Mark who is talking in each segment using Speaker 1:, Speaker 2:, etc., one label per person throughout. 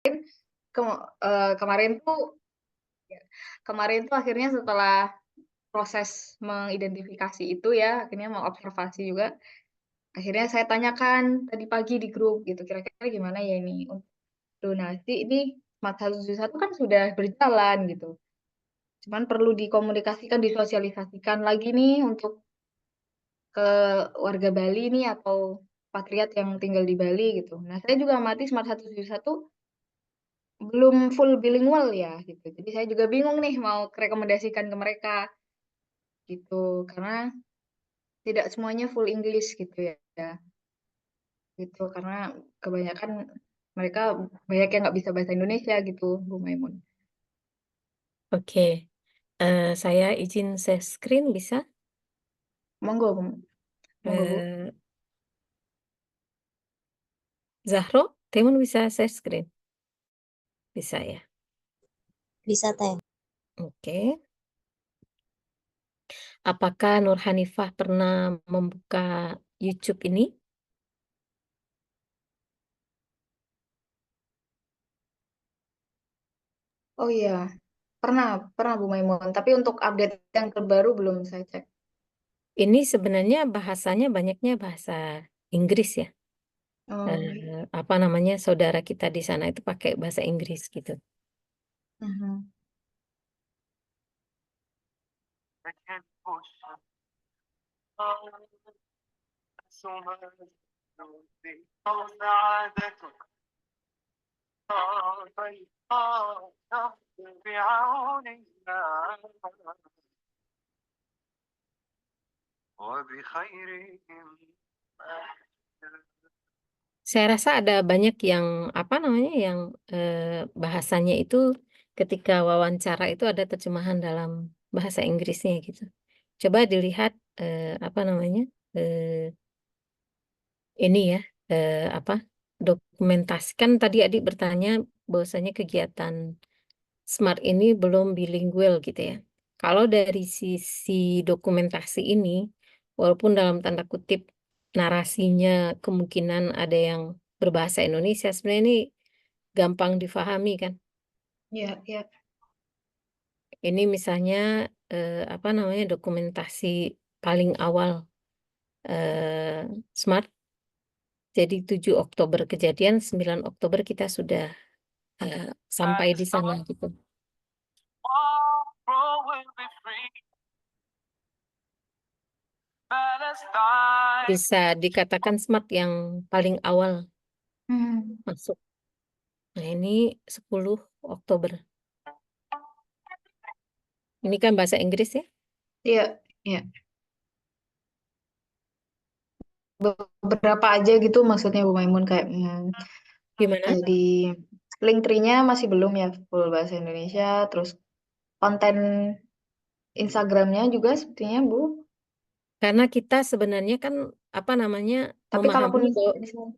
Speaker 1: Kemo kemarin tuh ya, kemarin tuh akhirnya setelah proses mengidentifikasi itu ya, akhirnya mengobservasi juga, akhirnya saya tanyakan tadi pagi di grup gitu, kira-kira gimana ya ini untuk donasi ini Smart 171 kan sudah berjalan gitu, cuman perlu dikomunikasikan, disosialisasikan lagi nih untuk ke warga Bali nih atau patriot yang tinggal di Bali gitu. Nah, saya juga amati Smart 171 belum full bilingual ya gitu. Jadi saya juga bingung nih mau rekomendasikan ke mereka gitu, karena tidak semuanya full English gitu ya, gitu. Karena kebanyakan mereka banyak yang nggak bisa bahasa Indonesia gitu, Bu Maimun.
Speaker 2: Oke, saya izin share screen bisa?
Speaker 1: Monggo, monggo Bu.
Speaker 2: Eh, Zahro, Timun bisa share screen? Bisa ya?
Speaker 3: Bisa Teh.
Speaker 2: Oke. Apakah Nur Hanifah pernah membuka YouTube ini?
Speaker 1: Oh iya, pernah pernah Bu Maimun, tapi untuk update yang terbaru belum saya cek.
Speaker 2: Ini sebenarnya bahasanya banyaknya bahasa Inggris ya.
Speaker 1: Oh, baik.
Speaker 2: Apa namanya, saudara kita di sana itu pakai bahasa Inggris gitu.
Speaker 1: Mhm.
Speaker 2: Saya rasa ada banyak yang apa namanya yang bahasanya itu ketika wawancara itu ada terjemahan dalam bahasa Inggrisnya gitu. Coba dilihat apa namanya ini ya apa dokumentasikan tadi adik bertanya bahwasanya kegiatan Smart ini belum bilingual gitu ya. Kalau dari sisi dokumentasi ini, walaupun dalam tanda kutip narasinya kemungkinan ada yang berbahasa Indonesia, sebenarnya ini gampang difahami kan.
Speaker 1: Iya, iya.
Speaker 2: Ini misalnya apa namanya dokumentasi paling awal eh, Smart. Jadi 7 Oktober kejadian, 9 Oktober kita sudah sampai di sana gitu. Bisa dikatakan Smart yang paling awal
Speaker 1: Mhm.
Speaker 2: masuk. Nah, ini 10 Oktober. Ini kan bahasa Inggris ya.
Speaker 1: Iya, iya. Beberapa aja gitu maksudnya Bu Maimun kayak
Speaker 2: Gimana?
Speaker 1: kayak di Linktree-nya masih belum ya full bahasa Indonesia, terus konten Instagramnya juga sepertinya Bu.
Speaker 2: Karena kita sebenarnya kan apa namanya
Speaker 1: Tapi
Speaker 2: memahami
Speaker 1: kalaupun
Speaker 2: bahwa
Speaker 1: di sini ya.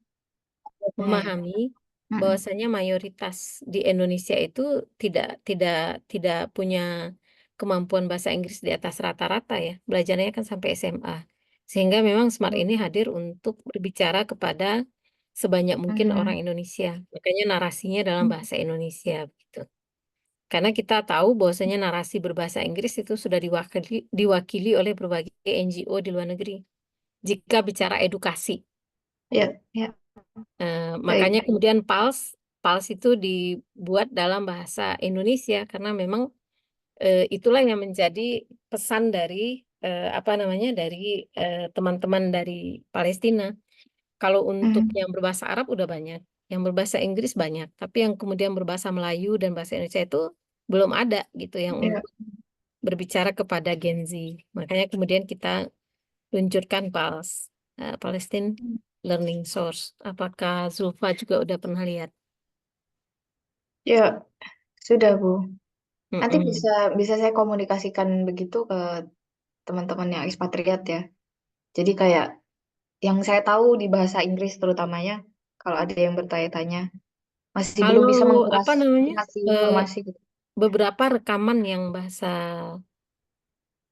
Speaker 2: memahami
Speaker 1: Mm-mm.
Speaker 2: bahwasanya mayoritas di Indonesia itu tidak tidak tidak punya kemampuan bahasa Inggris di atas rata-rata ya. Belajarnya kan sampai SMA. Sehingga memang Smart ini hadir untuk berbicara kepada sebanyak mungkin orang
Speaker 1: Mhm.
Speaker 2: Indonesia. Makanya narasinya dalam bahasa Indonesia gitu. Karena kita tahu bahwasanya narasi berbahasa Inggris itu sudah diwakili oleh berbagai NGO di luar negeri. Jika bicara edukasi.
Speaker 1: Ya, ya,
Speaker 2: Makanya
Speaker 1: baik.
Speaker 2: kemudian PALS itu dibuat dalam bahasa Indonesia karena memang itulah yang menjadi pesan dari apa namanya dari teman-teman dari Palestina. Kalau untuk
Speaker 1: Mhm.
Speaker 2: yang berbahasa Arab udah banyak, yang berbahasa Inggris banyak, tapi yang kemudian berbahasa Melayu dan bahasa Indonesia itu belum ada gitu yang
Speaker 1: Ya.
Speaker 2: untuk berbicara kepada Gen Z. Makanya kemudian kita luncurkan PALS, Palestine Learning Source. Apakah Zulfa juga udah pernah lihat?
Speaker 1: Ya, sudah Bu. Nanti
Speaker 2: Mm-mm.
Speaker 1: bisa bisa saya komunikasikan begitu ke teman-teman yang ekspatriat ya. Jadi kayak yang saya tahu di bahasa Inggris terutamanya kalau ada yang bertanya-tanya masih belum
Speaker 2: Kalau
Speaker 1: bisa
Speaker 2: apa namanya
Speaker 1: ngasih
Speaker 2: eh,
Speaker 1: informasi gitu.
Speaker 2: beberapa rekaman yang bahasa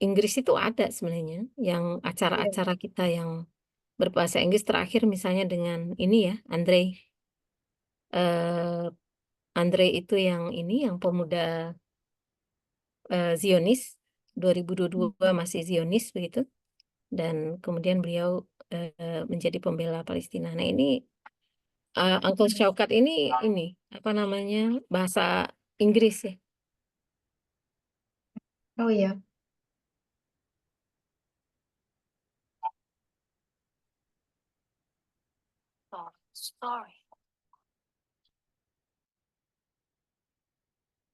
Speaker 2: Inggris itu ada sebenarnya, yang
Speaker 1: Iya.
Speaker 2: acara-acara kita yang berbahasa Inggris terakhir misalnya dengan ini ya Andre Andre itu yang ini, yang pemuda Zionis, 2022 masih Zionis begitu, dan kemudian beliau menjadi pembela Palestina. Nah ini Uncle Shaukat ini apa namanya, bahasa Inggris ya.
Speaker 1: Oh iya.
Speaker 2: Sorry.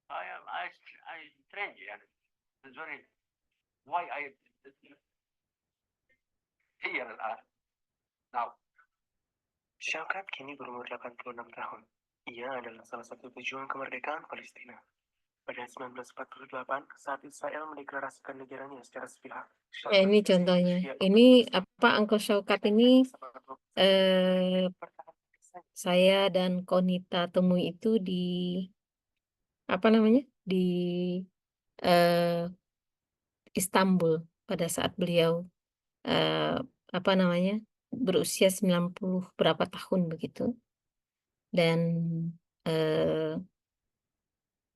Speaker 4: I strange يعني. It's very why I here الآن. Now. Shaukat kini berumur 86 tahun. Ia adalah salah satu pejuang kemerdekaan Palestina. Pada 1948, saat Israel mendeklarasikan negaranya secara sepihak.
Speaker 2: Ya, ini contohnya. Ini apa Uncle Shaukat ini saya dan Konita temui itu di apa namanya, di Istanbul pada saat beliau apa namanya, berusia 90 berapa tahun begitu, dan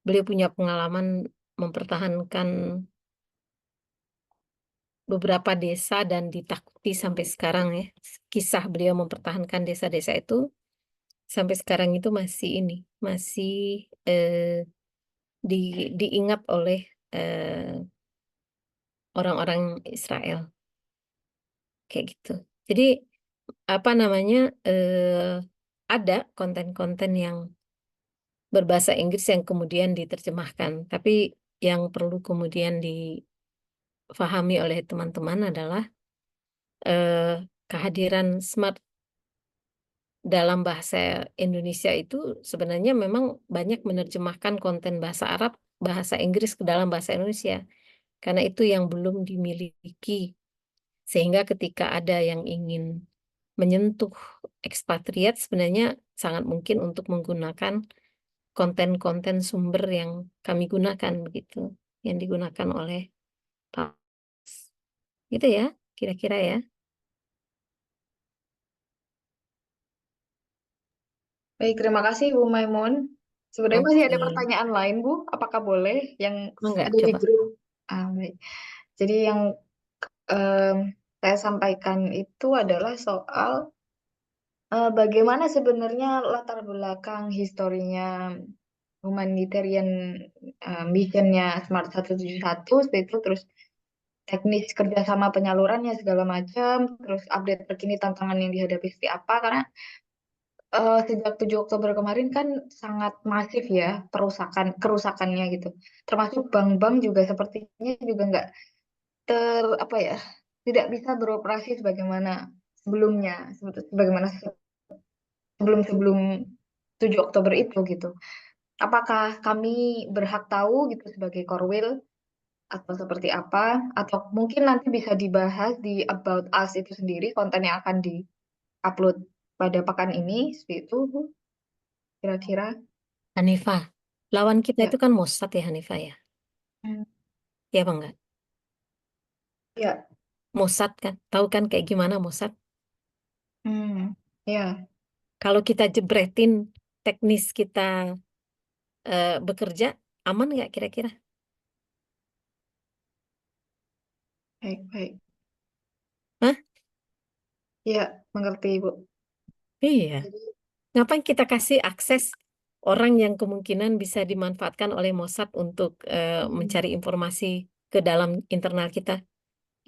Speaker 2: beliau punya pengalaman mempertahankan beberapa desa dan ditakuti sampai sekarang ya. Kisah beliau mempertahankan desa-desa itu sampai sekarang itu masih diingat oleh orang-orang Israel kayak gitu. Jadi apa namanya, ada konten-konten yang berbahasa Inggris yang kemudian diterjemahkan, tapi yang perlu kemudian difahami oleh teman-teman adalah kehadiran smart dalam bahasa Indonesia itu sebenarnya memang banyak menerjemahkan konten bahasa Arab, bahasa Inggris ke dalam bahasa Indonesia. Karena itu yang belum dimiliki. Sehingga ketika ada yang ingin menyentuh ekspatriat, sebenarnya sangat mungkin untuk menggunakan konten-konten sumber yang kami gunakan begitu, yang digunakan oleh Pak. Gitu ya, kira-kira ya.
Speaker 1: Baik, terima kasih Bu Maimun. Sebenarnya masih ada
Speaker 2: Oke.
Speaker 1: pertanyaan lain, Bu. Apakah boleh yang
Speaker 2: Enggak,
Speaker 1: ada di
Speaker 2: coba.
Speaker 1: grup? Baik. Jadi yang em, saya sampaikan itu adalah soal bagaimana sebenarnya latar belakang historinya humanitarian missionnya Smart 171 seperti itu, terus teknis kerjasama penyalurannya segala macam, terus update terkini tantangan yang dihadapi seperti apa, karena sejak 7 Oktober kemarin kan sangat masif ya kerusakannya gitu. Termasuk bank-bank juga sepertinya juga nggak apa ya, tidak bisa beroperasi sebagaimana sebelumnya, sebagaimana sebelum 7 Oktober itu gitu. Apakah kami berhak tahu gitu sebagai Korwil atau seperti apa? Atau mungkin nanti bisa dibahas di About Us itu sendiri, konten yang akan di-upload pada pekan ini, seperti itu Bu, kira-kira.
Speaker 2: Hanifah, lawan kita
Speaker 1: Ya.
Speaker 2: itu kan Mossad ya Hanifah ya.
Speaker 1: Hmm.
Speaker 2: Ya apa enggak?
Speaker 1: Ya.
Speaker 2: Mossad kan, tahu kan kayak gimana Mossad?
Speaker 1: Hmm. Ya.
Speaker 2: Kalau kita jebretin teknis kita bekerja, aman nggak kira-kira?
Speaker 1: Baik, baik.
Speaker 2: Hah?
Speaker 1: Ya, mengerti Bu.
Speaker 2: Iya.
Speaker 1: Jadi,
Speaker 2: Ngapain kita kasih akses orang yang kemungkinan bisa dimanfaatkan oleh Mossad untuk mencari informasi ke dalam internal kita?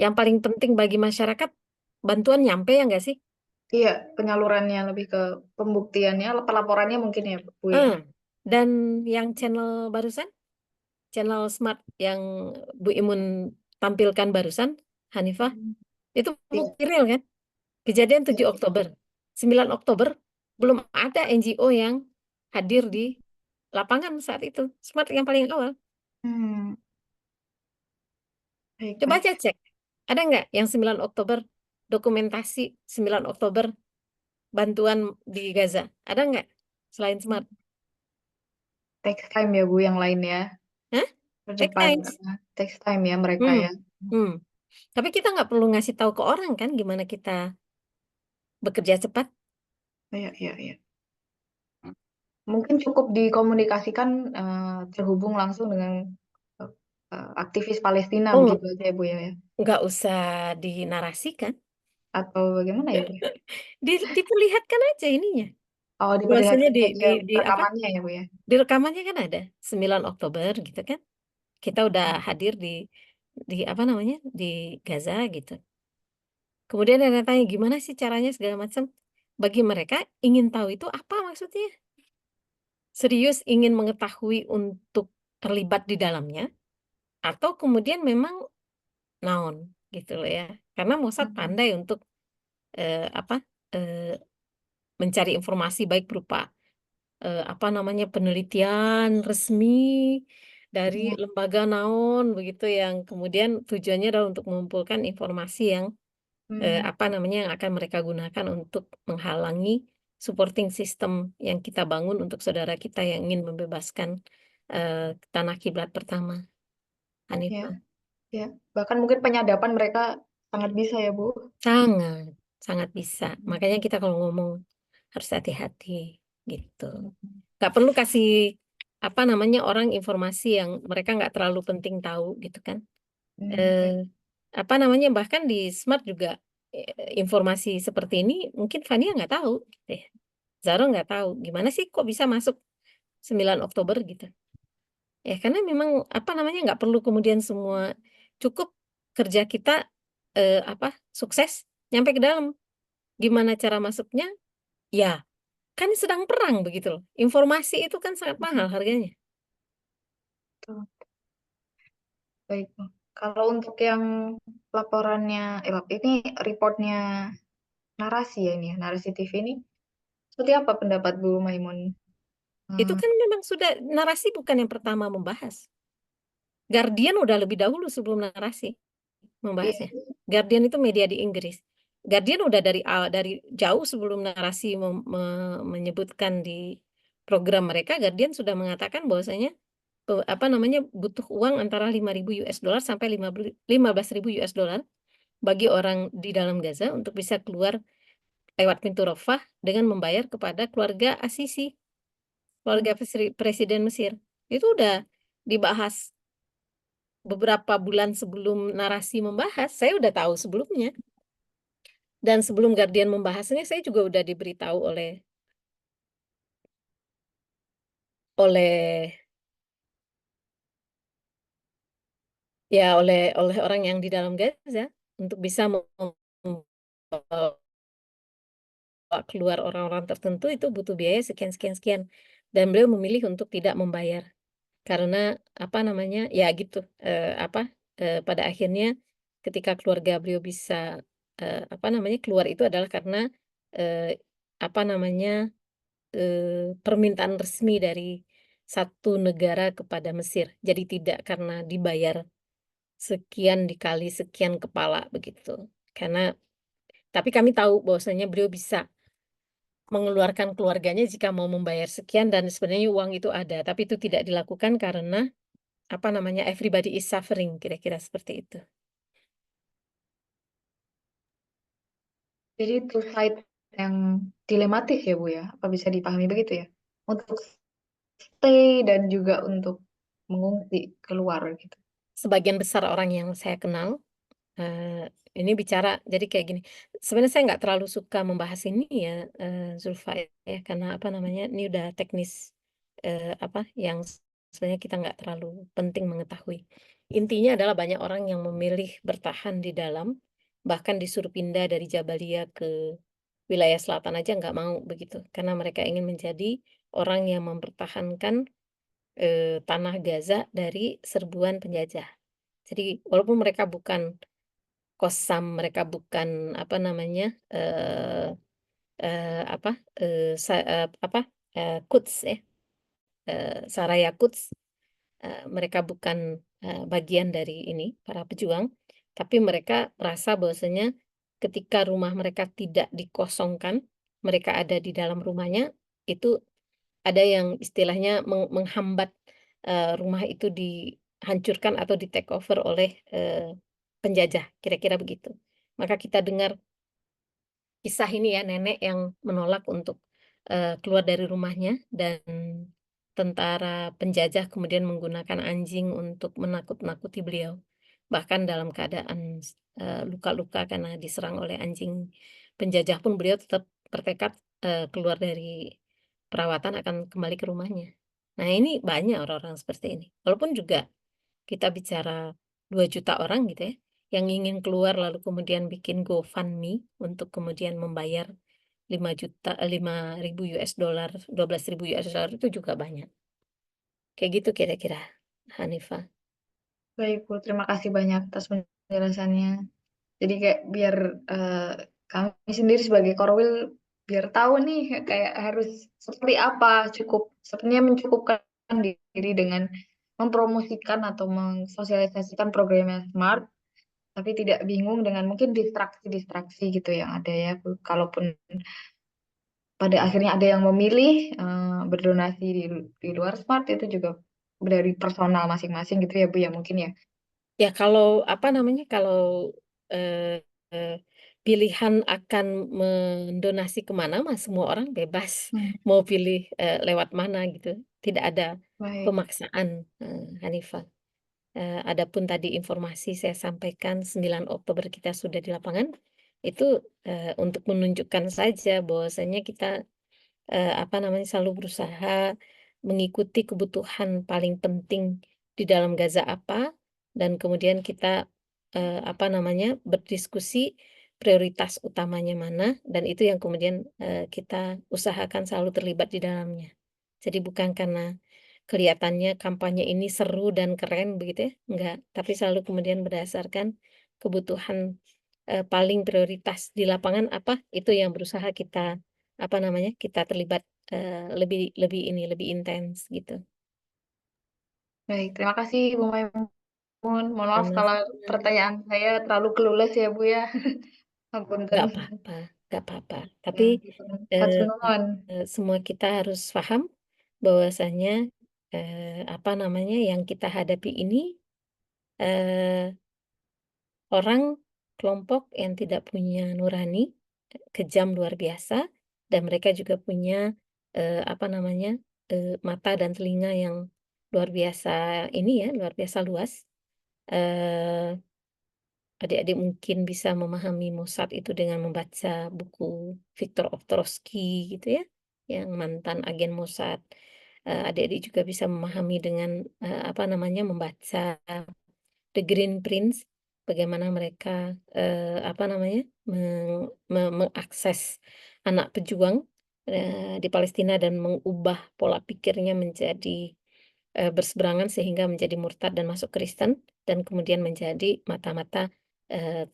Speaker 2: Yang paling penting bagi masyarakat, bantuan nyampe ya nggak sih?
Speaker 1: iya, penyalurannya lebih ke pembuktiannya, pelaporannya mungkin ya Bu ya.
Speaker 2: Dan yang channel barusan, channel Smart yang Bu Imun tampilkan barusan, Hanifah,
Speaker 1: Hmm.
Speaker 2: itu
Speaker 1: Iya.
Speaker 2: bukti real kan? Kejadian 7
Speaker 1: Iya.
Speaker 2: Oktober. 9 Oktober, belum ada NGO yang hadir di lapangan saat itu. Smart yang paling awal.
Speaker 1: Hmm. Baik,
Speaker 2: Coba
Speaker 1: baik.
Speaker 2: aja cek. Ada nggak yang 9 Oktober, dokumentasi 9 Oktober bantuan di Gaza? Ada nggak selain Smart?
Speaker 1: Text time ya Bu yang lain ya.
Speaker 2: Hah?
Speaker 1: Ke
Speaker 2: Take
Speaker 1: depan
Speaker 2: times.
Speaker 1: text time ya mereka
Speaker 2: Hmm.
Speaker 1: ya.
Speaker 2: Hmm. Tapi kita nggak perlu ngasih tahu ke orang kan gimana kita bekerja cepat.
Speaker 1: Iya, iya, iya. Mungkin cukup dikomunikasikan, terhubung langsung dengan, aktivis Palestina
Speaker 2: Oh,
Speaker 1: begitu aja ya, Bu, ya?
Speaker 2: nggak usah dinarasikan,
Speaker 1: Atau bagaimana ya, Bu, ya?
Speaker 2: diperlihatkan aja ininya.
Speaker 1: Oh,
Speaker 2: Bahwasanya
Speaker 1: diperlihatkan saja
Speaker 2: di apa?
Speaker 1: rekamannya ya, Bu, ya?
Speaker 2: Di rekamannya kan ada 9 Oktober gitu kan. Kita udah hadir di apa namanya? Di Gaza gitu. Kemudian ada yang tanya gimana sih caranya segala macam. Bagi mereka ingin tahu itu apa maksudnya? Serius ingin mengetahui untuk terlibat di dalamnya atau kemudian memang naon gitu loh ya. Karena Mossad
Speaker 1: Mhm,
Speaker 2: pandai untuk apa? eh, mencari informasi baik berupa apa namanya penelitian resmi dari
Speaker 1: iya,
Speaker 2: lembaga naon begitu yang kemudian tujuannya adalah untuk mengumpulkan informasi yang
Speaker 1: mmm,
Speaker 2: apa namanya yang akan mereka gunakan untuk menghalangi supporting system yang kita bangun untuk saudara kita yang ingin membebaskan tanah kiblat pertama,
Speaker 1: iya,
Speaker 2: Hanifah.
Speaker 1: iya. Bahkan mungkin penyadapan mereka sangat bisa ya, Bu?
Speaker 2: Sangat, sangat bisa. Makanya
Speaker 1: Mhm,
Speaker 2: kita kalau ngomong harus hati-hati gitu.
Speaker 1: mhm,
Speaker 2: Nggak perlu kasih apa namanya orang informasi yang mereka nggak terlalu penting tahu gitu kan.
Speaker 1: iya,
Speaker 2: Eh, apa namanya bahkan di Smart juga informasi seperti ini mungkin Fania nggak tahu gitu ya. Zaro nggak tahu gimana sih kok bisa masuk 9 Oktober gitu. Ya karena memang apa namanya nggak perlu kemudian semua cukup kerja kita apa sukses nyampe ke dalam. Gimana cara masuknya? Ya kan sedang perang begitu loh. Informasi itu kan sangat mahal
Speaker 1: mhm,
Speaker 2: harganya.
Speaker 1: betul. Baik, Bu. Kalau untuk yang laporannya ini reportnya Narasi ya ini ya, Narasi TV ini, seperti apa pendapat Bu Maimun?
Speaker 2: Itu
Speaker 1: Eee,
Speaker 2: kan memang sudah narasi bukan yang pertama membahas. Guardian udah lebih dahulu sebelum narasi
Speaker 1: iya,
Speaker 2: membahasnya. Guardian itu media di Inggris. Guardian udah dari jauh sebelum narasi menyebutkan di program mereka, Guardian sudah mengatakan bahwasanya apa namanya butuh uang antara 5.000 US dollar sampai 15.000 US dollar bagi orang di dalam Gaza untuk bisa keluar lewat pintu Rafah dengan membayar kepada keluarga Asisi,
Speaker 1: mmm,
Speaker 2: keluarga Presiden Mesir. Itu udah dibahas beberapa bulan sebelum narasi membahas, saya udah tahu sebelumnya. Dan sebelum Guardian membahasnya, saya juga udah diberitahu oleh ya oleh orang yang di dalam Gaza untuk bisa membawa keluar orang-orang tertentu itu butuh biaya sekian sekian sekian. Dan beliau memilih untuk tidak membayar karena apa namanya ya gitu apa pada akhirnya ketika keluarga beliau bisa apa namanya keluar itu adalah karena eh, apa namanya permintaan resmi dari satu negara kepada Mesir. Jadi tidak karena dibayar sekian dikali sekian kepala begitu. Karena tapi kami tahu bahwasanya beliau bisa mengeluarkan keluarganya jika mau membayar sekian dan sebenarnya uang itu ada, tapi itu tidak dilakukan karena apa namanya everybody is suffering kira-kira seperti itu.
Speaker 1: jadi two side yang dilematis ya, Bu, ya? Apa bisa dipahami begitu ya? Untuk stay dan juga untuk mengungsi keluar gitu.
Speaker 2: Sebagian besar orang yang saya kenal ini bicara jadi kayak gini. Sebenarnya saya nggak terlalu suka membahas ini ya, Zulfa ya, karena apa namanya ini udah teknis apa yang sebenarnya kita nggak terlalu penting mengetahui. Intinya adalah banyak orang yang memilih bertahan di dalam, bahkan disuruh pindah dari Jabalia ke wilayah selatan aja nggak mau begitu, karena mereka ingin menjadi orang yang mempertahankan tanah Gaza dari serbuan penjajah. Jadi walaupun mereka bukan Kosam, mereka bukan apa namanya apa apa Quds ya Saraya Quds, mereka bukan bagian dari ini para pejuang, tapi mereka merasa bahwasanya ketika rumah mereka tidak dikosongkan, mereka ada di dalam rumahnya, itu ada yang istilahnya menghambat rumah itu dihancurkan atau di take over oleh penjajah, kira-kira begitu. Maka kita dengar kisah ini ya, nenek yang menolak untuk keluar dari rumahnya dan tentara penjajah kemudian menggunakan anjing untuk menakut-nakuti beliau. Bahkan dalam keadaan luka-luka karena diserang oleh anjing penjajah pun beliau tetap bertekad keluar dari perawatan akan kembali ke rumahnya. Nah, ini banyak orang-orang seperti ini. Walaupun juga kita bicara 2 juta orang gitu ya, yang ingin keluar lalu kemudian bikin GoFundMe untuk kemudian membayar 5.000 US dollar, 12.000 US dollar itu juga banyak. Kayak gitu kira-kira, Hanifah.
Speaker 1: Baik, Bu. Terima kasih banyak atas penjelasannya. Jadi kayak biar kami sendiri sebagai Korwil biar tahu nih kayak harus seperti apa, sepertinya mencukupkan diri dengan mempromosikan atau mensosialisasikan programnya Smart, tapi tidak bingung dengan mungkin distraksi-distraksi gitu yang ada ya, Bu. Kalaupun pada akhirnya ada yang memilih berdonasi di luar Smart itu juga dari personal masing-masing gitu ya, Bu ya mungkin ya.
Speaker 2: Ya kalau apa namanya, kalau eh, eh, pilihan akan mendonasi kemana mah semua orang bebas
Speaker 1: Hmm,
Speaker 2: mau pilih lewat mana gitu. Tidak ada
Speaker 1: baik.
Speaker 2: pemaksaan, Hanifah. Adapun tadi informasi saya sampaikan 9 Oktober kita sudah di lapangan, itu untuk menunjukkan saja bahwasanya kita apa namanya, selalu berusaha mengikuti kebutuhan paling penting di dalam Gaza apa, dan kemudian kita apa namanya, berdiskusi prioritas utamanya mana, dan itu yang kemudian kita usahakan selalu terlibat di dalamnya. Jadi bukan karena kelihatannya kampanye ini seru dan keren begitu ya, enggak, tapi selalu kemudian berdasarkan kebutuhan paling prioritas di lapangan apa, itu yang berusaha kita apa namanya, kita terlibat lebih lebih ini, lebih intens gitu.
Speaker 1: Baik, terima kasih Bu Maimun. Mohon maaf kalau
Speaker 2: Sama-sama.
Speaker 1: pertanyaan saya terlalu clueless ya Bu ya. Apunten.
Speaker 2: Nggak apa-apa, nggak apa-apa. Tapi
Speaker 1: Ya,
Speaker 2: eh,
Speaker 1: hatur nuhun.
Speaker 2: semua kita harus paham bahwasanya apa namanya, yang kita hadapi ini eh, orang, kelompok yang tidak punya nurani, kejam luar biasa, dan mereka juga punya apa namanya, mata dan telinga yang luar biasa ini ya, luar biasa luas. Eee, Adik-adik mungkin bisa memahami Mossad itu dengan membaca buku Victor Oktrowski gitu ya, yang mantan agen Mossad. Adik-adik juga bisa memahami dengan apa namanya, membaca The Green Prince, bagaimana mereka apa namanya, mengakses anak pejuang di Palestina dan mengubah pola pikirnya menjadi berseberangan sehingga menjadi murtad dan masuk Kristen, dan kemudian menjadi mata-mata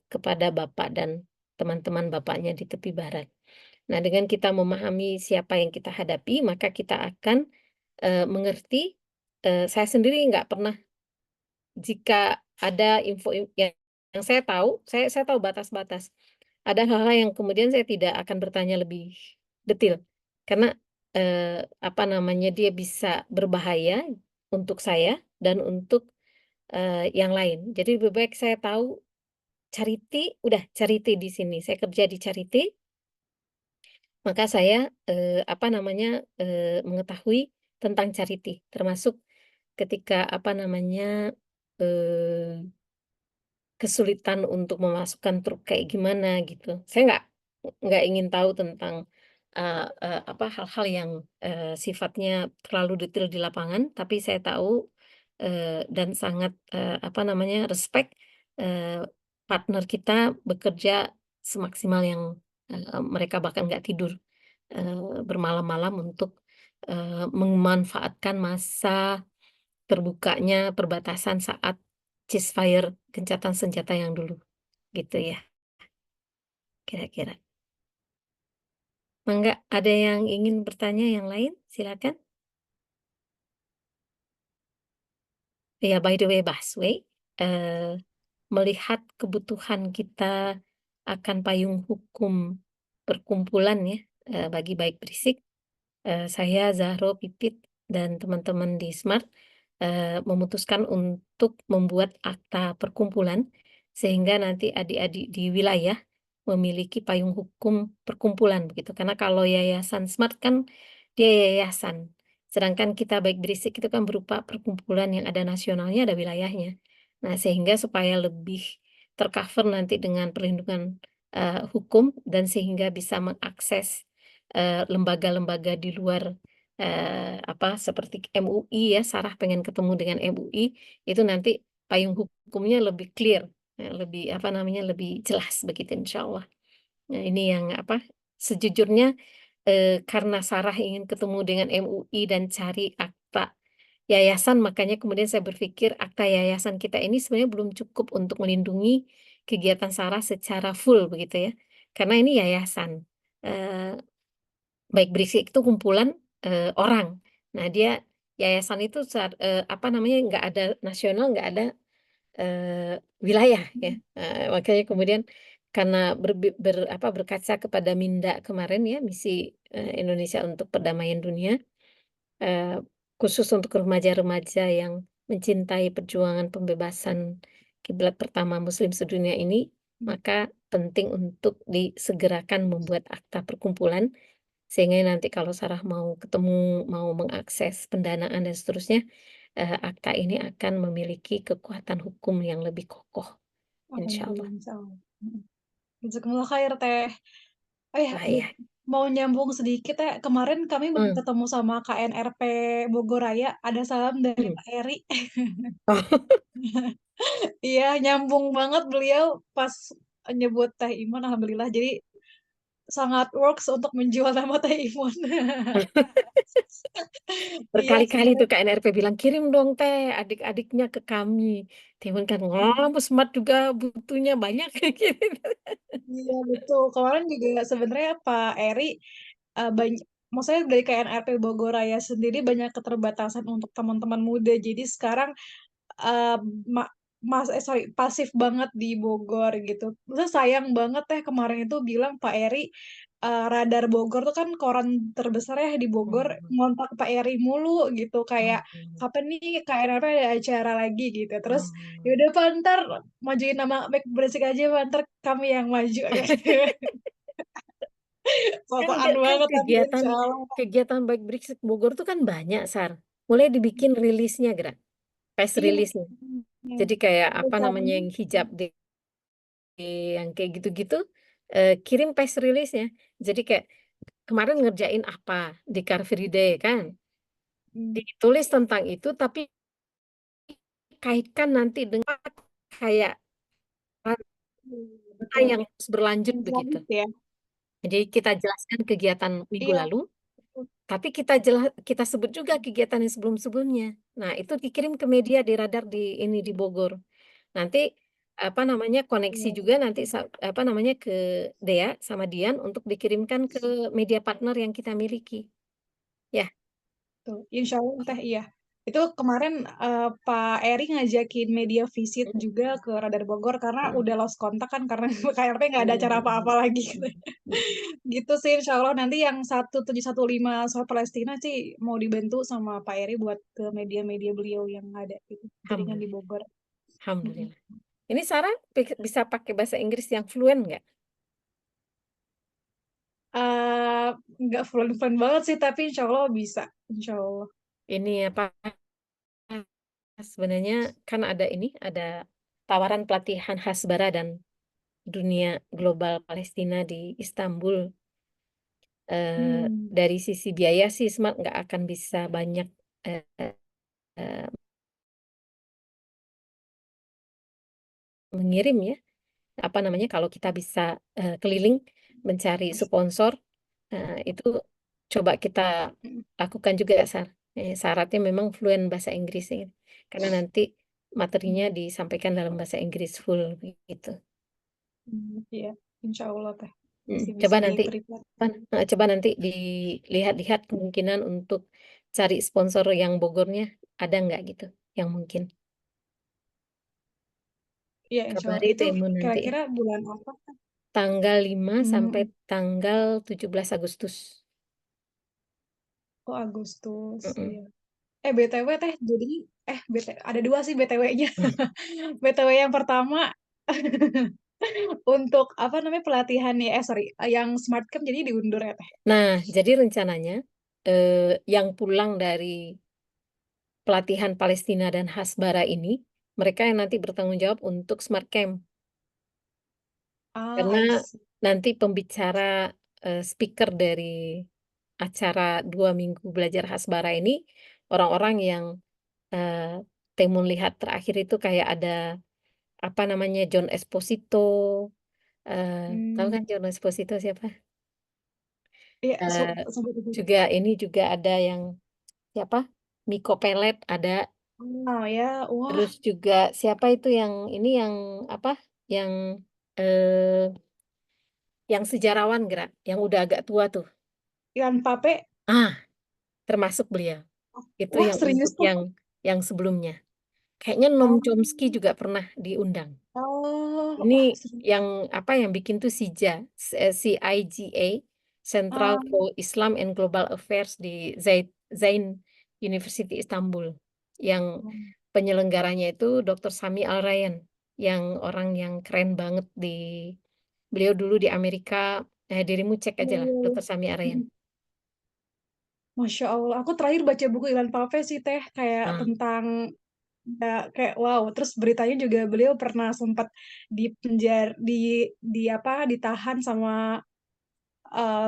Speaker 2: kepada bapak dan teman-teman bapaknya di tepi barat. Nah, dengan kita memahami siapa yang kita hadapi, maka kita akan mengerti. Saya sendiri nggak pernah, jika ada info yang saya tahu, saya tahu batas-batas. Ada hal-hal yang kemudian saya tidak akan bertanya lebih detil, karena apa namanya, dia bisa berbahaya untuk saya dan untuk yang lain. Jadi lebih baik saya tahu Charity, udah Charity di sini, saya kerja di Charity, maka saya apa namanya, mengetahui tentang Charity, termasuk ketika apa namanya, eee kesulitan untuk memasukkan truk kayak gimana gitu. Saya nggak ingin tahu tentang apa, hal-hal yang sifatnya terlalu detail di lapangan, tapi saya tahu dan sangat apa namanya, respect eee, partner kita bekerja semaksimal yang mereka bahkan nggak tidur bermalam-malam untuk memanfaatkan masa terbukanya perbatasan saat ceasefire, gencatan senjata yang dulu, gitu ya, kira-kira. Mangga, ada yang ingin bertanya yang lain? Silakan. Ya, by the way, Baswe, eee, melihat kebutuhan kita akan payung hukum perkumpulan ya, bagi baik berisik, saya, Zahro, Pipit, dan teman-teman di Smart memutuskan untuk membuat akta perkumpulan, sehingga nanti adik-adik di wilayah memiliki payung hukum perkumpulan begitu. Karena kalau Yayasan Smart kan dia yayasan. Sedangkan kita Baik Berisik itu kan berupa perkumpulan yang ada nasionalnya, ada wilayahnya. Nah, sehingga supaya lebih tercover nanti dengan perlindungan hukum dan sehingga bisa mengakses lembaga-lembaga di luar seperti MUI ya, Sarah pengen ketemu dengan MUI, itu nanti payung hukumnya lebih clear, lebih lebih jelas begitu insya Allah. Nah, ini yang sejujurnya karena Sarah ingin ketemu dengan MUI dan cari akta yayasan, makanya kemudian saya berpikir akta yayasan kita ini sebenarnya belum cukup untuk melindungi kegiatan Sarah secara full begitu ya. Karena ini yayasan. Baik Berisik itu kumpulan orang. Nah, dia yayasan itu nggak ada nasional, nggak ada wilayah ya. Makanya kemudian karena berkaca kepada Minda kemarin ya, misi Indonesia untuk perdamaian dunia, khusus untuk remaja-remaja yang mencintai perjuangan pembebasan kiblat pertama Muslim sedunia ini, maka penting untuk disegerakan membuat akta perkumpulan sehingga nanti kalau Sarah mau ketemu, mau mengakses pendanaan dan seterusnya, akta ini akan memiliki kekuatan hukum yang lebih kokoh, insya Allah.
Speaker 5: Alhamdulillah, insya Allah. Jazakumullah khair, Teh. Oh ya,
Speaker 2: Lah ya.
Speaker 5: mau nyambung sedikit ya, kemarin kami ketemu sama KNRP Bogor Raya, ada salam dari Pak Eri.
Speaker 2: Oh.
Speaker 5: Iya, nyambung banget beliau pas nyebut Teh Imun, alhamdulillah. Jadi sangat works untuk menjual nama Teh Imun.
Speaker 2: Berkali-kali
Speaker 5: Iya,
Speaker 2: tuh KNRP bilang, kirim dong Teh adik-adiknya ke kami. Timun kan Smart juga butuhnya banyak gitu.
Speaker 5: iya betul. Kemarin juga sebenarnya Pak Eri maksudnya dari KNRP Bogor Raya sendiri banyak keterbatasan untuk teman-teman muda. Jadi sekarang eh, pasif banget di Bogor gitu. Terus sayang banget kemarin itu bilang Pak Eri Radar Bogor tuh kan koran terbesar ya di Bogor, ngontak Pak Eri mulu gitu kayak kapan nih KNRP ada acara lagi gitu. Terus yaudah Pak ntar majuin nama Baik Berisik aja Pak, ntar kami yang maju gitu. Sosokan banget kan insya Allah.
Speaker 2: kegiatan Baik Berisik Bogor tuh kan banyak, Sar. Mulai dibikin rilisnya, Gerak. Press
Speaker 5: Iya.
Speaker 2: rilisnya. Jadi kayak
Speaker 5: Kami,
Speaker 2: yang hijab yang kayak gitu-gitu, kirim press rilisnya. Jadi kayak kemarin ngerjain apa di Car Free Day kan. Ditulis tentang itu, tapi kaitkan nanti dengan kayak
Speaker 5: betul.
Speaker 2: yang harus berlanjut begitu.
Speaker 5: Ya.
Speaker 2: Jadi kita jelaskan kegiatan minggu
Speaker 5: Iya.
Speaker 2: lalu, tapi kita sebut juga kegiatan yang sebelum-sebelumnya. Nah, itu dikirim ke media di Radar di Bogor. Nanti koneksi juga nanti ke Dea sama Dian untuk dikirimkan ke media partner yang kita miliki. Ya.
Speaker 5: Tuh, insya Allah Teh iya. Itu kemarin Pak Eri ngajakin media visit juga ke Radar Bogor karena udah lost kontak kan karena KRP nggak ada acara apa-apa lagi gitu. Gitu sih insya Allah nanti yang 1715 soal Palestina sih mau dibantu sama Pak Eri buat ke media-media beliau yang ada gitu. Jaringan di Bogor.
Speaker 2: Alhamdulillah. Ini Sarah bisa pakai bahasa Inggris yang fluent nggak?
Speaker 5: Nggak fluent banget sih tapi insya Allah bisa. Insya Allah.
Speaker 2: Ini sebenarnya kan ada tawaran pelatihan Hasbara dan dunia global Palestina di Istanbul. Dari sisi biaya sih Smart nggak akan bisa banyak mengirim ya. Kalau kita bisa keliling mencari sponsor, itu coba kita lakukan juga Sar. Syaratnya memang fluent bahasa Inggris ya. Karena nanti materinya disampaikan dalam bahasa Inggris full gitu.
Speaker 5: Iya, insya Allah Teh.
Speaker 2: Coba nanti dilihat-lihat kemungkinan untuk cari sponsor yang Bogornya ada nggak gitu yang mungkin.
Speaker 5: Iya, insya Allah.
Speaker 2: Kabari
Speaker 5: Itu
Speaker 2: Temu nanti
Speaker 5: kira-kira bulan apa?
Speaker 2: tanggal 5 sampai tanggal 17 Agustus.
Speaker 5: Oh, Agustus. Iya. BTW Teh, jadi ada dua sih BTW-nya. BTW yang pertama untuk apa namanya pelatihannya yang smart camp jadi diundur ya Teh?
Speaker 2: Nah, jadi rencananya yang pulang dari pelatihan Palestina dan Hasbara ini, mereka yang nanti bertanggung jawab untuk Smart Camp.
Speaker 5: Ah,
Speaker 2: Karena
Speaker 5: I see.
Speaker 2: nanti pembicara speaker dari acara 2 minggu belajar Hasbara ini, orang-orang yang Temun lihat terakhir itu kayak ada, apa namanya, John Esposito, tahu kan
Speaker 5: Hmm,
Speaker 2: John Esposito siapa?
Speaker 5: iya,
Speaker 2: Eh,
Speaker 5: sampai ke situ.
Speaker 2: juga ada yang siapa? Miko Pelet ada.
Speaker 5: Oh ya, wah,
Speaker 2: Terus juga siapa itu yang ini yang apa? Yang eh yang sejarawan gerak, yang udah agak tua tuh.
Speaker 5: Iwan Pape,
Speaker 2: Ah, termasuk beliau. Itu
Speaker 5: wah
Speaker 2: yang
Speaker 5: serius
Speaker 2: untuk
Speaker 5: tuh.
Speaker 2: yang sebelumnya. Kayaknya Noam
Speaker 5: Oh,
Speaker 2: Chomsky juga pernah diundang.
Speaker 5: oh,
Speaker 2: Ini
Speaker 5: wah serius.
Speaker 2: yang apa yang bikin tuh CIGA, Central
Speaker 5: Ah,
Speaker 2: for Islam and Global Affairs di Zain University Istanbul. Yang penyelenggaranya itu Dr. Sami Al-Ryan, yang orang yang keren banget beliau dulu di Amerika. Dirimu cek aja lah, Dr. Sami Al-Ryan.
Speaker 5: Masya Allah, aku terakhir baca buku Iwan Pape sih Teh, kayak
Speaker 2: Nah,
Speaker 5: tentang ya, kayak wow. Terus beritanya juga beliau pernah sempat di penjara di apa ditahan sama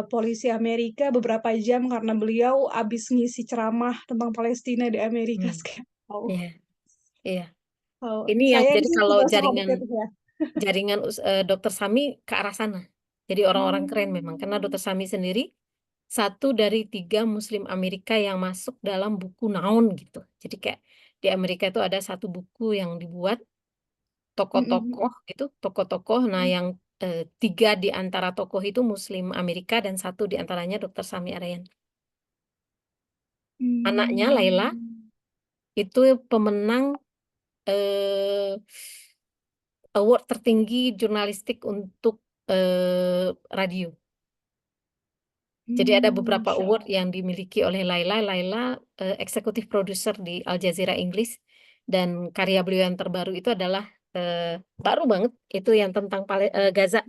Speaker 5: polisi Amerika beberapa jam karena beliau abis ngisi ceramah tentang Palestina di Amerika.
Speaker 2: hmm,
Speaker 5: Kayak, wow,
Speaker 2: iya, iya.
Speaker 5: wow.
Speaker 2: Ini yang
Speaker 5: Sayang
Speaker 2: jadi
Speaker 5: sih
Speaker 2: kalau
Speaker 5: tidak sehabis
Speaker 2: jaringan
Speaker 5: itu ya.
Speaker 2: Dr. Sami ke arah sana. Jadi orang-orang keren memang. Karena
Speaker 5: Hmm.
Speaker 2: Dr. Sami sendiri satu dari 3 Muslim Amerika yang masuk dalam buku Naon gitu. Jadi kayak di Amerika itu ada satu buku yang dibuat tokoh-tokoh gitu, tokoh-tokoh. Nah, yang 3 di antara tokoh itu Muslim Amerika dan satu di antaranya Dr. Sami Arayan. Anaknya Laila
Speaker 5: Hmm.
Speaker 2: itu pemenang eh, award tertinggi jurnalistik untuk radio. Jadi ada beberapa
Speaker 5: Masya
Speaker 2: award
Speaker 5: Allah.
Speaker 2: yang dimiliki oleh Laila. Laila eksekutif produser di Al Jazeera Inggris, dan karya beliau yang terbaru itu adalah baru banget, itu yang tentang Gaza,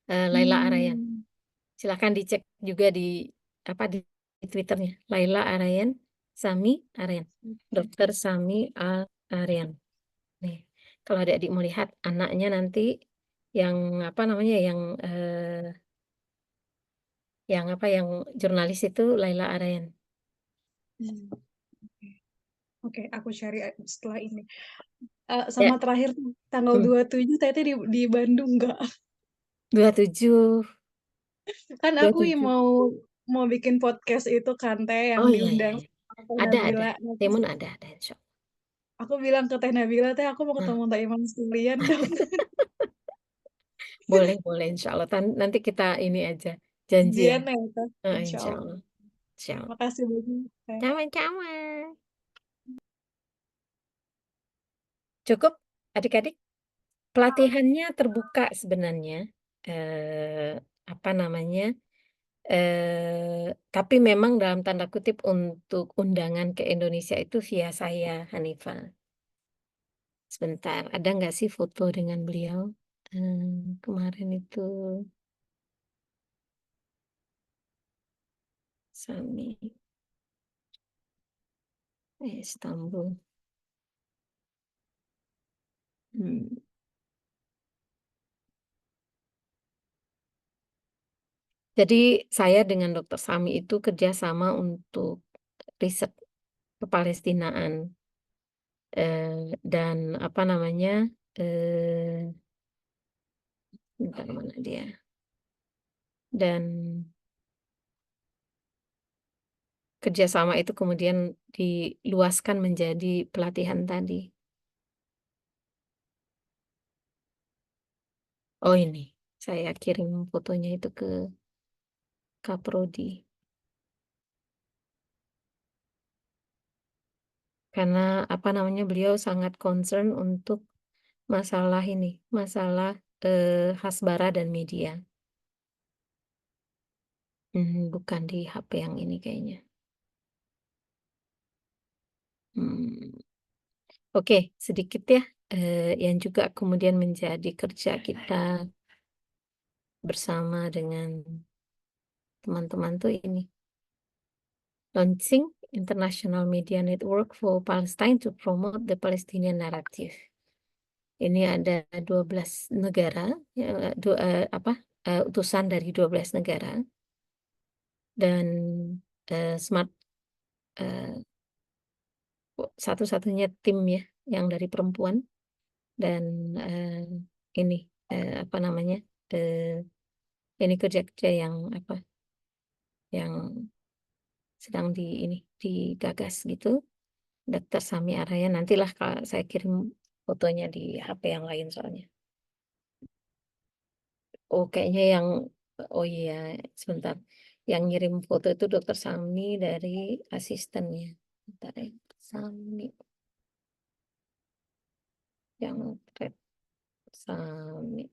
Speaker 2: Laila Arayan.
Speaker 5: Hmm.
Speaker 2: Silahkan dicek juga di apa di Twitternya, Laila Arayan, Sami Arayan, Dokter Sami Al Arayan. Nih, kalau adik-adik melihat anaknya nanti yang apa namanya yang apa yang jurnalis itu Laila Arayan.
Speaker 5: Hmm. Oke, aku cari setelah ini.
Speaker 2: Ya,
Speaker 5: Sama terakhir tanggal
Speaker 2: hmm,
Speaker 5: 27 Tete di Bandung nggak?
Speaker 2: 27,
Speaker 5: Kan aku
Speaker 2: 27.
Speaker 5: mau bikin podcast itu kan Teh yang
Speaker 2: Oh iya iya
Speaker 5: diundang
Speaker 2: iya.
Speaker 5: sama Teh
Speaker 2: Ada.
Speaker 5: Nabila. Nah, terus
Speaker 2: Timun ada insya
Speaker 5: aku bilang ke Teh Nabila, Teh aku mau
Speaker 2: Allah.
Speaker 5: ketemu Teh Iman sekalian dong.
Speaker 2: Boleh insya Allah. Nanti kita ini aja janjian.
Speaker 5: Jian ya Teh, insya
Speaker 2: Insya
Speaker 5: Allah.
Speaker 2: Allah. Insya Allah.
Speaker 5: Makasih banyak Teh.
Speaker 2: Sama-sama. Cukup adik-adik. Pelatihannya terbuka sebenarnya. Eh, apa namanya? Tapi memang dalam tanda kutip untuk undangan ke Indonesia itu via saya, Hanifah. Sebentar, ada nggak sih foto dengan beliau? Kemarin itu Sami Istanbul. Hmm. Jadi saya dengan Dr. Sami itu kerjasama untuk riset kepalestinaan, dan apa namanya, bentar mana dia, dan kerjasama itu kemudian diluaskan menjadi pelatihan tadi. Oh ini, saya kirim fotonya itu ke Kaprodi. Karena apa namanya, beliau sangat concern untuk masalah ini, masalah Hasbara dan media. Bukan di HP yang ini kayaknya. Oke, sedikit ya yang juga kemudian menjadi kerja kita bersama dengan teman-teman tuh ini. Launching International Media Network for Palestine to promote the Palestinian narrative. Ini ada 12 negara, utusan dari 12 negara. Dan Smart satu-satunya tim ya yang dari perempuan. Dan ini ini kerja-kerja yang yang sedang digagas gitu. Dr. Sami Arayan, nantilah kalau saya kirim fotonya di HP yang lain soalnya. Oh kayaknya oh iya sebentar, yang ngirim foto itu Dr. Sami dari asistennya. Bentar ya, Sami yang Red Sami.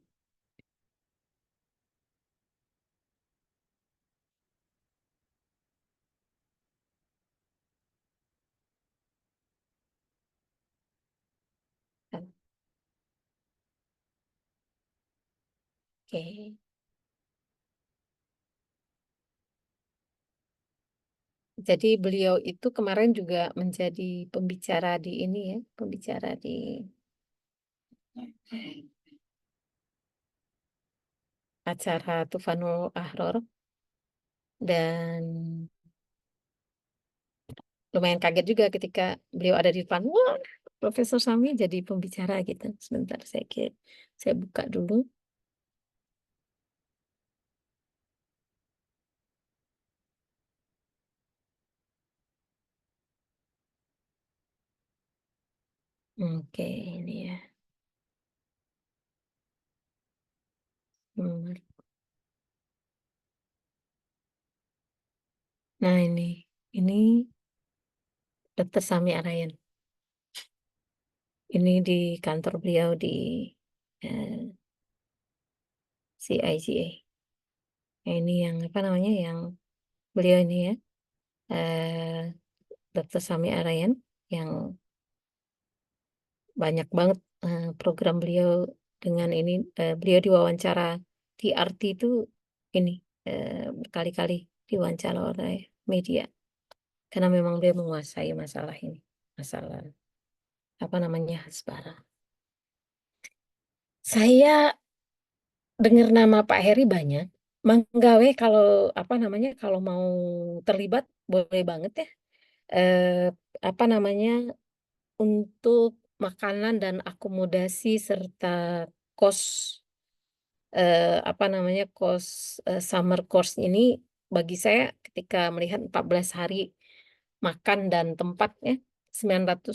Speaker 2: Oke. Jadi beliau itu kemarin juga menjadi pembicara di ini ya, pembicara di acara Tufanul Ahror, dan lumayan kaget juga ketika beliau ada di depan. Wah, Profesor Sami jadi pembicara gitu. Sebentar saya buka dulu. Oke, ini ya. Nah ini Dr. Sami Arayan. Ini di kantor beliau di CIGA. Nah, ini yang yang beliau ini ya, Dr. Sami Arayan, yang banyak banget program beliau dengan ini. Beliau diwawancara di RT itu ini berkali-kali diwawancara oleh media karena memang dia menguasai masalah ini, masalah Hasbara. Saya dengar nama Pak Heri banyak. Manggawe kalau kalau mau terlibat boleh banget ya. Untuk makanan dan akomodasi serta kos summer course ini, bagi saya ketika melihat 14 hari makan dan tempat ya, $950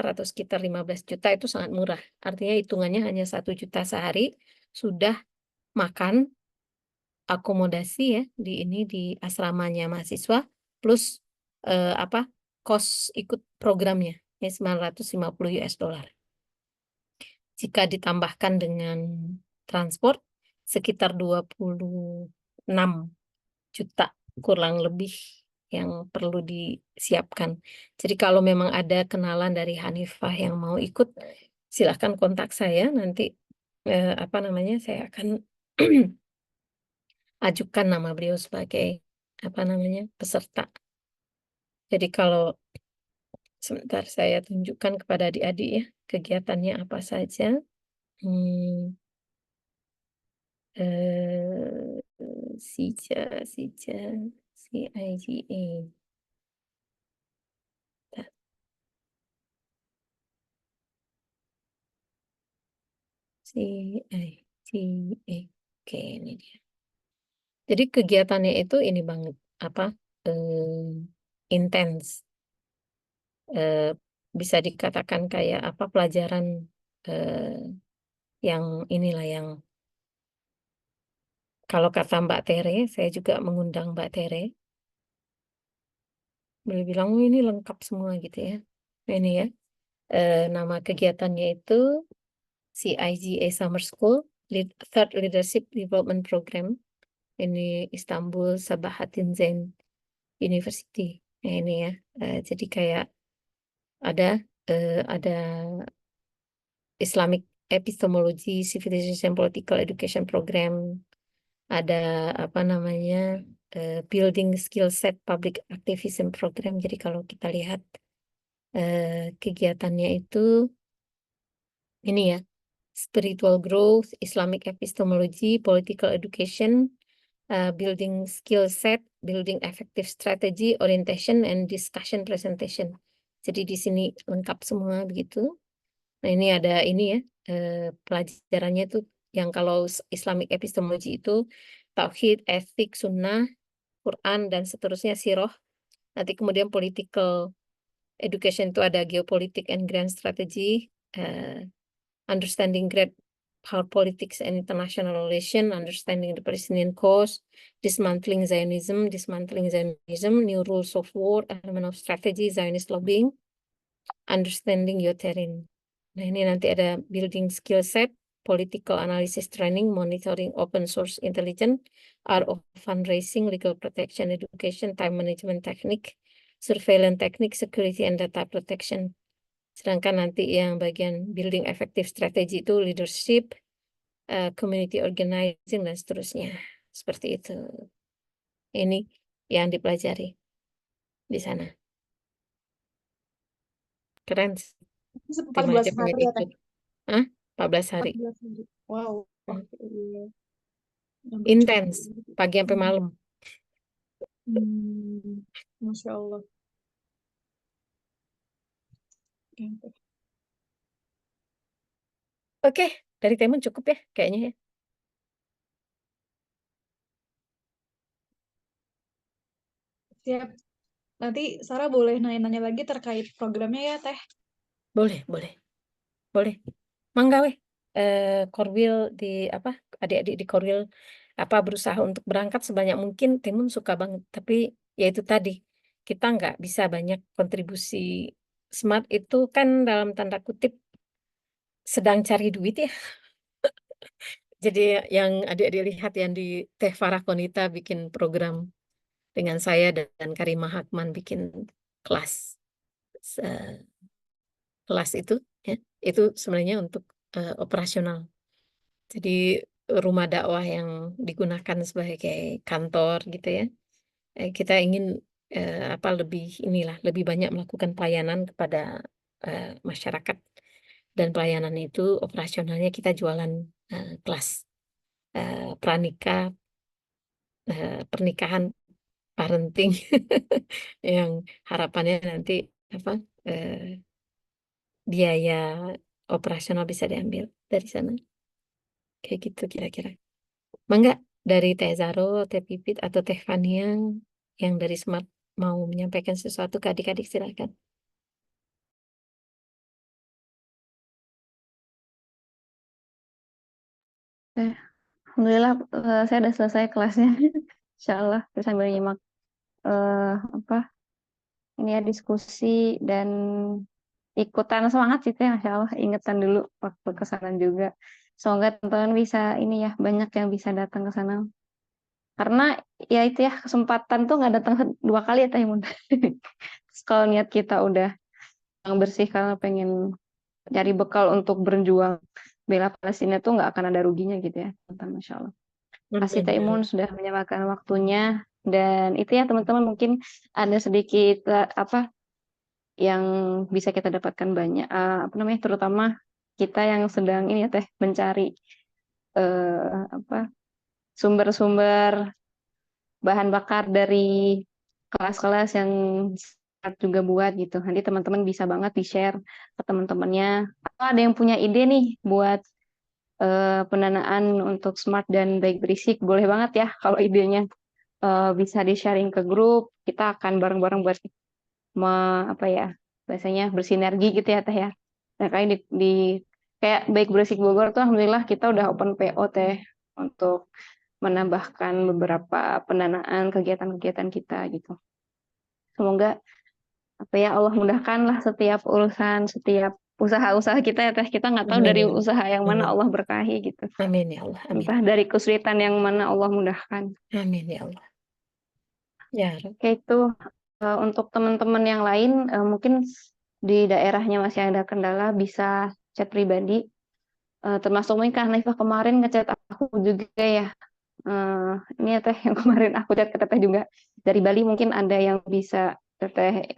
Speaker 2: atau sekitar 15 juta itu sangat murah. Artinya hitungannya hanya 1 juta sehari sudah makan, akomodasi ya di asramanya mahasiswa plus kos ikut programnya ya $950. Jika ditambahkan dengan transport sekitar 26 juta kurang lebih yang perlu disiapkan. Jadi kalau memang ada kenalan dari Hanifah yang mau ikut, silahkan kontak saya nanti saya akan ajukan nama beliau sebagai peserta. Jadi kalau sebentar saya tunjukkan kepada adik-adik ya kegiatannya apa saja. CIGA, oke ini dia. Jadi kegiatannya itu ini banget intens, bisa dikatakan kayak pelajaran yang inilah yang kalau kata Mbak Tere, saya juga mengundang Mbak Tere. Beliau bilang, oh ini lengkap semua gitu ya. Nah, ini ya, nama kegiatannya itu CIGA Summer School, Third Leadership Development Program. Ini Istanbul Sabahattin Zain University. Nah, ini ya, jadi kayak ada Islamic Epistemology, Civilization, Political Education Program, ada apa namanya Building Skill Set Public Activism Program. Jadi kalau kita lihat kegiatannya itu ini ya, Spiritual Growth, Islamic Epistemology, Political Education, Building Skill Set, Building Effective Strategy, Orientation, and Discussion Presentation. Jadi di sini lengkap semua begitu. Nah ini ada ini ya, pelajarannya tuh yang kalau Islamic Epistemology itu Tauhid, Etik, Sunnah, Quran, dan seterusnya, Sirah. Nanti kemudian Political Education itu ada Geopolitik and Grand Strategy, Understanding Great Power Politics and International Relation, Understanding the Palestinian Cause, Dismantling Zionism, New Rules of War, Element of Strategy, Zionist Lobbying, Understanding Your Terrain. Nah ini nanti ada Building Skill Set, Political Analysis Training, Monitoring Open Source Intelligence, Art of Fundraising, Legal Protection Education, Time Management Technique, Surveillance Technique, Security and Data Protection. Sedangkan nanti yang bagian Building Effective Strategy itu Leadership, Community Organizing, dan seterusnya. Seperti itu. Ini yang dipelajari di sana. Keren sih.
Speaker 5: 14 hari ya, Teh.
Speaker 2: Hah? 14 hari.
Speaker 5: 14 hari. Wow.
Speaker 2: Hmm.
Speaker 5: Iya.
Speaker 2: Intens, pagi sampai malam.
Speaker 5: Masya Allah. Oke.
Speaker 2: Oke, dari Temun cukup ya kayaknya ya.
Speaker 5: Siap. Nanti Sarah boleh nanya-nanya lagi terkait programnya ya, Teh.
Speaker 2: Boleh. Mangga weh. Korwil di apa? Adik-adik di Korwil apa berusaha untuk berangkat sebanyak mungkin. Timun suka banget, tapi ya itu tadi kita nggak bisa banyak kontribusi. Smart itu kan dalam tanda kutip sedang cari duit ya. Jadi yang adik-adik lihat yang di Teh Farah Konita bikin program dengan saya dan Karimah Hakman bikin kelas itu ya, itu sebenarnya untuk operasional. Jadi rumah dakwah yang digunakan sebagai kantor gitu ya. Kita ingin lebih banyak melakukan pelayanan kepada masyarakat, dan pelayanan itu operasionalnya kita jualan kelas pranikah, pernikahan, parenting yang harapannya nanti biaya operasional bisa diambil dari sana. Kayak gitu kira-kira. Mangga dari Teh Zaro, Teh Pipit, atau Teh Fania yang dari Smart mau menyampaikan sesuatu ke adik-adik, silakan.
Speaker 6: Alhamdulillah saya udah selesai kelasnya. Insya Allah terus sambil nyimak ini ya diskusi dan ikutan semangat sih ya, Masya Allah, ingetan dulu waktu ke sana juga. Semoga teman-teman bisa ini ya, banyak yang bisa datang ke sana. Karena ya itu ya, kesempatan tuh nggak datang 2 kali ya Teh Mun. Terus kalau niat kita udah yang bersih karena pengen cari bekal untuk berjuang bela Palestina tuh nggak akan ada ruginya gitu ya, teman-teman. Masya Allah. Kasih Teh Imun sudah menyempatkan waktunya, dan itu ya teman-teman, mungkin ada sedikit yang bisa kita dapatkan banyak terutama kita yang sedang ini ya Teh mencari sumber-sumber bahan bakar dari kelas-kelas yang juga buat gitu. Nanti teman-teman bisa banget di-share ke teman-temannya. Atau ada yang punya ide nih buat pendanaan untuk Smart dan Baik Berisik, boleh banget ya kalau idenya bisa di-sharing ke grup. Kita akan bareng-bareng buat biasanya bersinergi gitu ya Teh ya. Nah kayak kayak Baik Berisik Bogor tuh alhamdulillah kita udah open PO Teh untuk menambahkan beberapa pendanaan kegiatan-kegiatan kita gitu. Semoga Allah mudahkan lah setiap urusan, setiap usaha-usaha kita ya Teh. Kita nggak tahu dari usaha yang mana Allah berkahi gitu.
Speaker 2: Amin ya Allah. Amin.
Speaker 6: Entah dari kesulitan yang mana Allah mudahkan.
Speaker 2: Amin ya Allah. Ya.
Speaker 6: Oke, itu untuk teman-teman yang lain mungkin di daerahnya masih ada kendala, bisa chat pribadi. Termasuk mungkin Kak Hanifah kemarin ngechat aku juga ya. Ini ya Teh yang kemarin aku chat ke Teteh juga dari Bali, mungkin ada yang bisa Teteh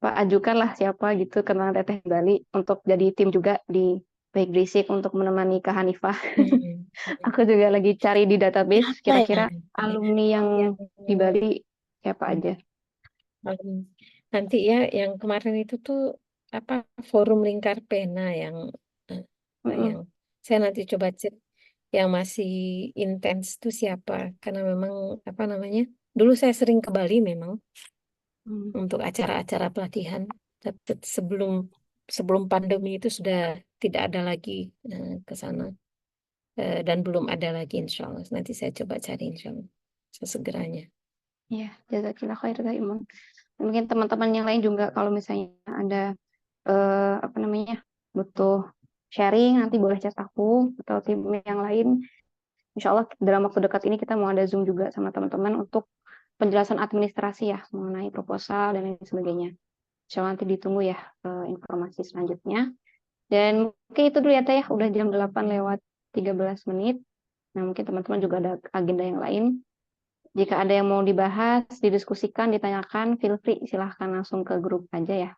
Speaker 6: ajukan lah siapa gitu kenalan Teteh di Bali untuk jadi tim juga di Baik Berisik untuk menemani Kak Hanifah. Aku juga lagi cari di database
Speaker 3: Siapa ya?
Speaker 6: kira-kira alumni yang
Speaker 2: yang
Speaker 6: di Bali siapa aja.
Speaker 2: nanti ya yang kemarin itu tuh apa forum lingkar pena yang yang saya nanti coba cek yang masih intens tuh siapa, karena memang apa namanya, dulu saya sering ke Bali memang untuk acara-acara pelatihan, tapi sebelum pandemi itu sudah tidak ada lagi ke sana. Dan belum ada lagi insya Allah. Nanti saya coba cari insya Allah sesegeranya.
Speaker 6: Iya, jazakillah khair Teh Iman. Mungkin teman-teman yang lain juga kalau misalnya ada butuh sharing, nanti boleh chat aku atau tim yang lain. Insya Allah dalam waktu dekat ini kita mau ada Zoom juga sama teman-teman untuk penjelasan administrasi ya mengenai proposal dan lain sebagainya. Insya Allah nanti ditunggu ya informasi selanjutnya. Dan mungkin itu dulu ya Teh ya, udah jam 8:13. Nah mungkin teman-teman juga ada agenda yang lain. Jika ada yang mau dibahas, didiskusikan, ditanyakan, feel free silahkan langsung ke grup aja ya.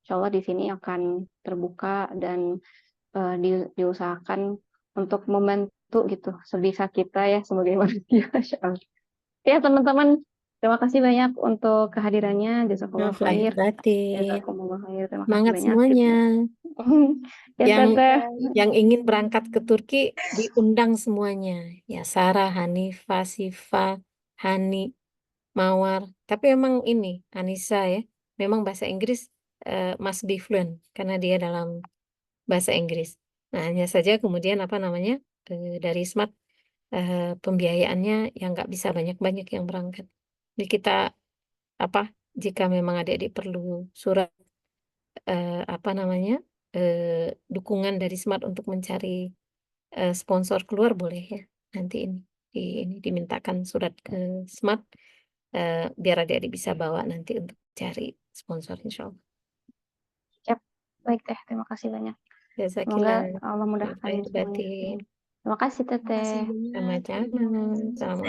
Speaker 6: Insya Allah di sini akan terbuka dan diusahakan untuk membantu gitu sebisa kita ya sebagai manusia. Insya Allah. Ya teman-teman, terima kasih banyak untuk kehadirannya. Jazakallah khair. Jazakumullah khair. Terima kasih
Speaker 2: Semangat
Speaker 6: banyak.
Speaker 2: semuanya.
Speaker 6: Ya
Speaker 2: Yang
Speaker 6: Teteh.
Speaker 2: yang ingin berangkat ke Turki diundang semuanya. Ya Sarah, Hanifah, Sifa, Hani, Mawar. Tapi memang ini Anissa ya, memang bahasa Inggris must be fluent karena dia dalam bahasa Inggris. Nah, hanya saja kemudian apa namanya dari Smart pembiayaannya yang nggak bisa banyak-banyak yang berangkat. Jadi kita jika memang adik-adik perlu surat dukungan dari Smart untuk mencari sponsor keluar boleh ya. Nanti ini dimintakan surat ke Smart biar adik-adik bisa bawa nanti untuk cari sponsor insya Allah.
Speaker 6: Yap. Baik Teh, terima kasih banyak.
Speaker 2: Jazakillah.
Speaker 6: Semoga Allah mudahkan
Speaker 2: Baik,
Speaker 6: semuanya.
Speaker 2: batin.
Speaker 6: Terima kasih
Speaker 5: Terima kasih
Speaker 6: Teteh.
Speaker 5: banyak.
Speaker 2: Sama-sama. Assalamualaikum.